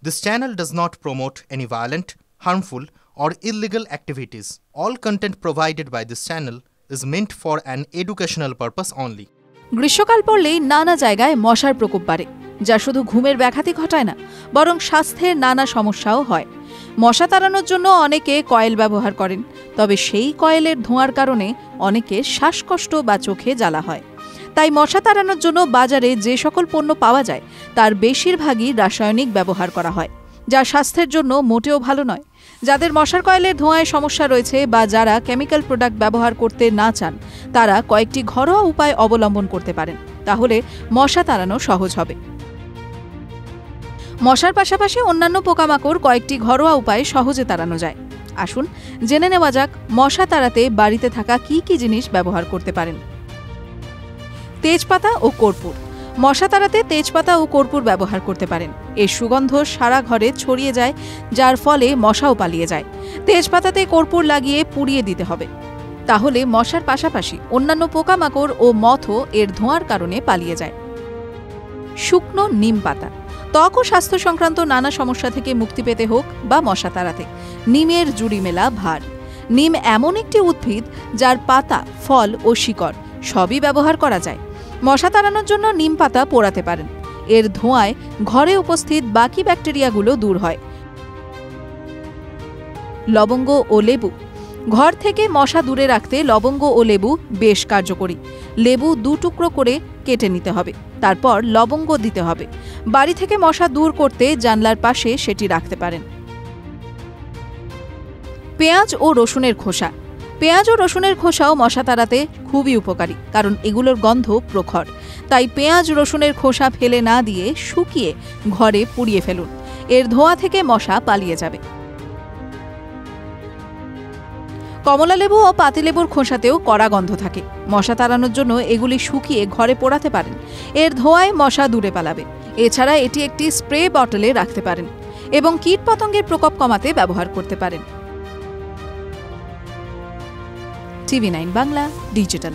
This channel does not promote any violent, harmful, or illegal activities. All content provided by this channel is meant for an educational purpose only. গ্রীষ্মকাল পড়লেই নানা জায়গায় মশার প্রকোপ বাড়ে, যা শুধু ঘুমের ব্যাঘাতই ঘটায় না, বরং স্বাস্থ্যের নানা সমস্যাও হয়। মশা তাড়ানোর জন্য অনেকে কয়েল ব্যবহার করেন, তবে সেই কয়েলের ধোঁয়ার কারণে অনেকে শ্বাসকষ্ট বা চোখে জ্বালা হয়। তাই মশা তাড়ানোর জন্য বাজারে যে সকল পণ্য পাওয়া যায় তার বেশিরভাগই রাসায়নিক ব্যবহার করা হয়, যা স্বাস্থ্যের জন্য মোটেও ভালো নয়। যাদের মশার কয়েলের ধোঁয়ায় সমস্যা রয়েছে বা যারা কেমিক্যাল প্রোডাক্ট ব্যবহার করতে না চান, তারা কয়েকটি ঘরোয়া উপায় অবলম্বন করতে পারেন, তাহলে মশা তাড়ানো সহজ হবে। মশার পাশাপাশি অন্যান্য পোকামাকড় কয়েকটি ঘরোয়া উপায়ে সহজে তাড়ানো যায়। আসুন জেনে নেওয়া যাক মশা তাড়াতে বাড়িতে থাকা কি কি জিনিস ব্যবহার করতে পারেন। তেজপাতা ও কর্পূর। মশা তাড়াতে তেজপাতা ও কর্পূর ব্যবহার করতে পারেন। এর সুগন্ধ সারা ঘরে ছড়িয়ে যায়, যার ফলে মশাও পালিয়ে যায়। তেজপাতাতে কর্পূর লাগিয়ে পুড়িয়ে দিতে হবে, তাহলে মশার পাশাপাশি অন্যান্য পোকামাকড় ও মথও এর ধোঁয়ার কারণে পালিয়ে যায়। শুকনো নিম পাতা। ত্বক ও স্বাস্থ্য সংক্রান্ত নানা সমস্যা থেকে মুক্তি পেতে হোক বা মশা তাড়াতে, নিমের জুড়ি মেলা ভার। নিম এমন একটি উদ্ভিদ যার পাতা, ফল ও শিকড় সবই ব্যবহার করা যায়। মশা তাড়ানোর জন্য নিম পাতা পোড়াতে পারেন। এর ধোঁয়ায় ঘরে উপস্থিত বাকি ব্যাকটেরিয়াগুলো দূর হয়। লবঙ্গ ও লেবু। ঘর থেকে মশা দূরে রাখতে লবঙ্গ ও লেবু বেশ কার্যকরী। লেবু 2 টুকরো করে কেটে নিতে হবে, তারপর লবঙ্গ দিতে হবে। বাড়ি থেকে মশা দূর করতে জানলার পাশে সেটি রাখতে পারেন। পেঁয়াজ ও রসুনের খোসা। পেঁয়াজ ও রসুনের খোসাও মশা তাড়াতে খুবই উপকারী, কারণ এগুলোর গন্ধ প্রখর। তাই পেঁয়াজ রসুনের খোসা ফেলে না দিয়ে শুকিয়ে ঘরে পুড়িয়ে ফেলুন। এর ধোঁয়া থেকে মশা পালিয়ে যাবে। কমলালেবু ও পাতিলেবুর খোসাতেও কড়া গন্ধ থাকে। মশা তাড়ানোর জন্য এগুলি শুকিয়ে ঘরে পোড়াতে পারেন। এর ধোঁয়ায় মশা দূরে পালাবে। এছাড়া এটি একটি স্প্রে বটলে রাখতে পারেন এবং কীটপতঙ্গের প্রকোপ কমাতে ব্যবহার করতে পারেন। TV9 Bangla digital.